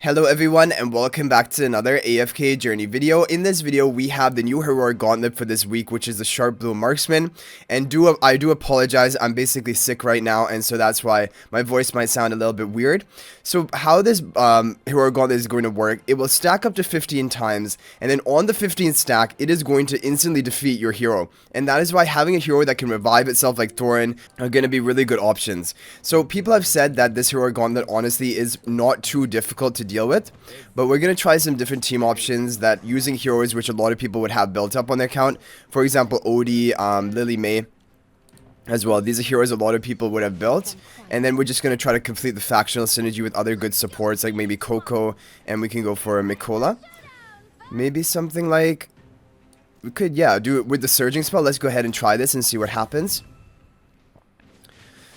Hello everyone and welcome back to another AFK journey video. In this video we have the new heroic gauntlet for this week, which is the sharp blue marksman. And I do apologize, I'm basically sick right now, and so that's why my voice might sound a little bit weird. So how this heroic gauntlet is going to work, it will stack up to 15 times, and then on the 15th stack it is going to instantly defeat your hero. And that is why having a hero that can revive itself like Thorin are going to be really good options. So people have said that this heroic gauntlet honestly is not too difficult to deal with, but we're going to try some different team options that using heroes which a lot of people would have built up on their account. For example, Odie, Lily May as well. These are heroes a lot of people would have built, and then we're just going to try to complete the factional synergy with other good supports like maybe Coco, and we can go for Mikola. Maybe something like, we could, yeah, do it with the surging spell. Let's go ahead and try this and see what happens.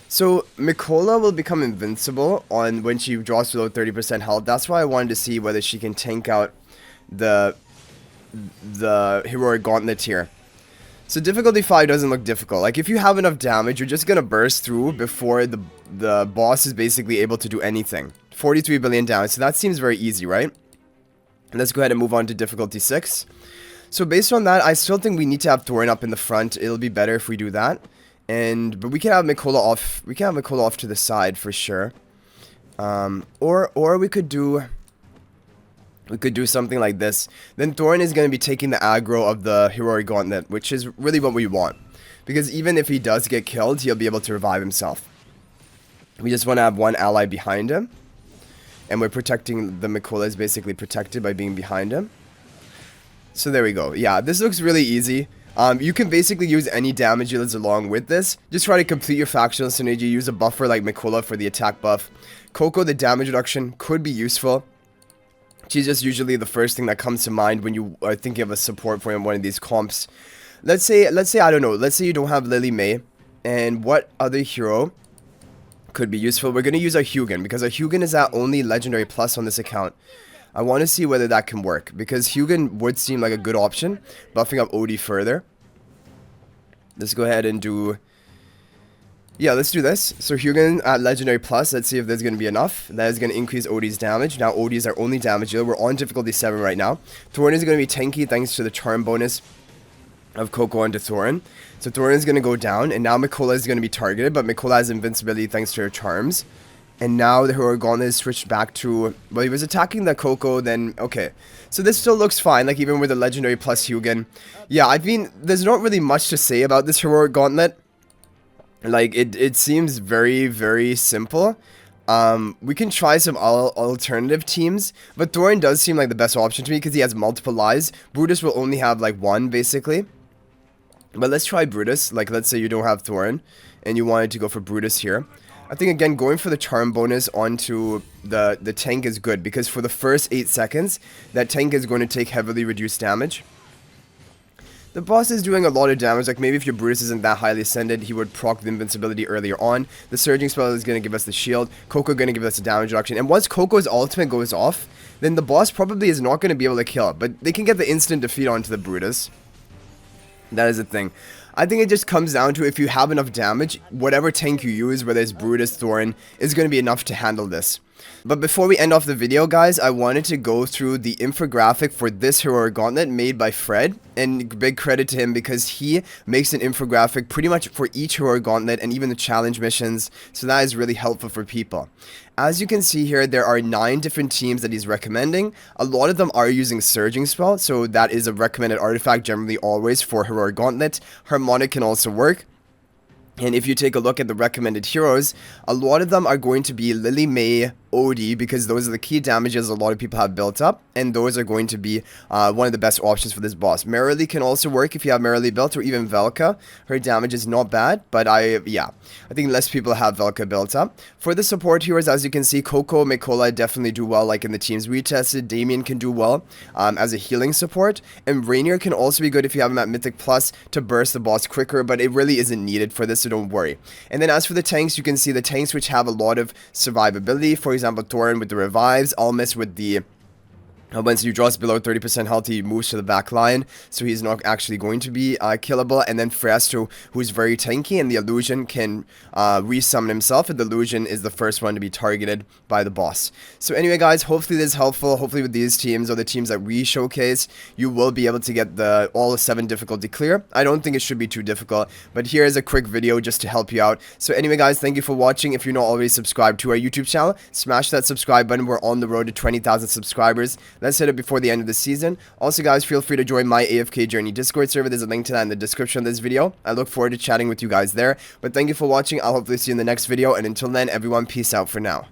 So, Mikola will become invincible on when she draws below 30% health. That's why I wanted to see whether she can tank out the heroic gauntlet here. So, difficulty 5 doesn't look difficult. Like, if you have enough damage, you're just gonna burst through before the boss is basically able to do anything. 43 billion damage, so that seems very easy, right? Let's go ahead and move on to difficulty 6. So, based on that, I still think we need to have Thorin up in the front. It'll be better if we do that. But we can have Mikola off. We can have Mikola off to the side for sure. Or we could do something like this. Then Thorin is going to be taking the aggro of the heroic gauntlet, which is really what we want, because even if he does get killed, he'll be able to revive himself. We just want to have one ally behind him, and we're protecting the Mikola is basically protected by being behind him. So there we go. Yeah, this looks really easy. You can basically use any damage dealers along with this. Just try to complete your factional synergy. Use a buffer like Mikola for the attack buff. Coco, the damage reduction, could be useful. She's just usually the first thing that comes to mind when you are thinking of a support for one of these comps. Let's say I don't know. Let's say you don't have Lily May, and what other hero could be useful? We're gonna use our Hugin, because our Hugin is our only legendary plus on this account. I want to see whether that can work, because Hugin would seem like a good option, buffing up Odie further. Let's go ahead and do... Yeah, let's do this. So Hugin at Legendary Plus, let's see if there's going to be enough. That is going to increase Odie's damage. Now Odie is our only damage dealer. We're on difficulty 7 right now. Thorin is going to be tanky thanks to the charm bonus of Coco onto Thorin. So Thorin is going to go down, and now Mikola is going to be targeted, but Mikola has invincibility thanks to her charms. And now the heroic gauntlet is switched back to... Well, he was attacking the Coco, then... Okay. So this still looks fine, like even with the legendary plus Hugin. Yeah, I mean, there's not really much to say about this heroic gauntlet. Like, it seems very, very simple. We can try some alternative teams, but Thorin does seem like the best option to me because he has multiple lives. Brutus will only have, like, one, basically. But let's try Brutus. Like, let's say you don't have Thorin, and you wanted to go for Brutus here. I think, again, going for the charm bonus onto the tank is good, because for the first 8 seconds, that tank is going to take heavily reduced damage. The boss is doing a lot of damage, like maybe if your Brutus isn't that highly ascended, he would proc the invincibility earlier on. The surging spell is going to give us the shield, Coco going to give us a damage reduction, and once Coco's ultimate goes off, then the boss probably is not going to be able to kill it, but they can get the instant defeat onto the Brutus. That is the thing. I think it just comes down to if you have enough damage, whatever tank you use, whether it's Brutus, Thorin, is going to be enough to handle this. But before we end off the video, guys, I wanted to go through the infographic for this heroic gauntlet made by Fred, and big credit to him because he makes an infographic pretty much for each heroic gauntlet and even the challenge missions, so that is really helpful for people. As you can see here, there are 9 different teams that he's recommending. A lot of them are using Surging Spell, so that is a recommended artifact generally always for heroic gauntlet. Harmonic can also work. And if you take a look at the recommended heroes, a lot of them are going to be Lily May, Odie, because those are the key damages a lot of people have built up, and those are going to be one of the best options for this boss. Merrily can also work if you have Merrily built, or even Velka. Her damage is not bad, but I think less people have Velka built up. For the support heroes, as you can see, Coco, Mikola definitely do well, like in the teams we tested. Damien can do well as a healing support, and Rainier can also be good if you have him at Mythic Plus to burst the boss quicker, but it really isn't needed for this, so don't worry. And then as for the tanks, you can see the tanks which have a lot of survivability. For example, Thorin with the revives, Almas with the Once he draws below 30% health, he moves to the back line, so he's not actually going to be killable. And then Fresto, who's very tanky, and the Illusion can resummon himself, and the Illusion is the first one to be targeted by the boss. So anyway, guys, hopefully this is helpful. Hopefully with these teams, or the teams that we showcase, you will be able to get all 7 difficulty clear. I don't think it should be too difficult, but here is a quick video just to help you out. So anyway, guys, thank you for watching. If you're not already subscribed to our YouTube channel, smash that subscribe button. We're on the road to 20,000 subscribers. Let's hit it before the end of the season. Also, guys, feel free to join my AFK Journey Discord server. There's a link to that in the description of this video. I look forward to chatting with you guys there. But thank you for watching. I'll hopefully see you in the next video. And until then, everyone, peace out for now.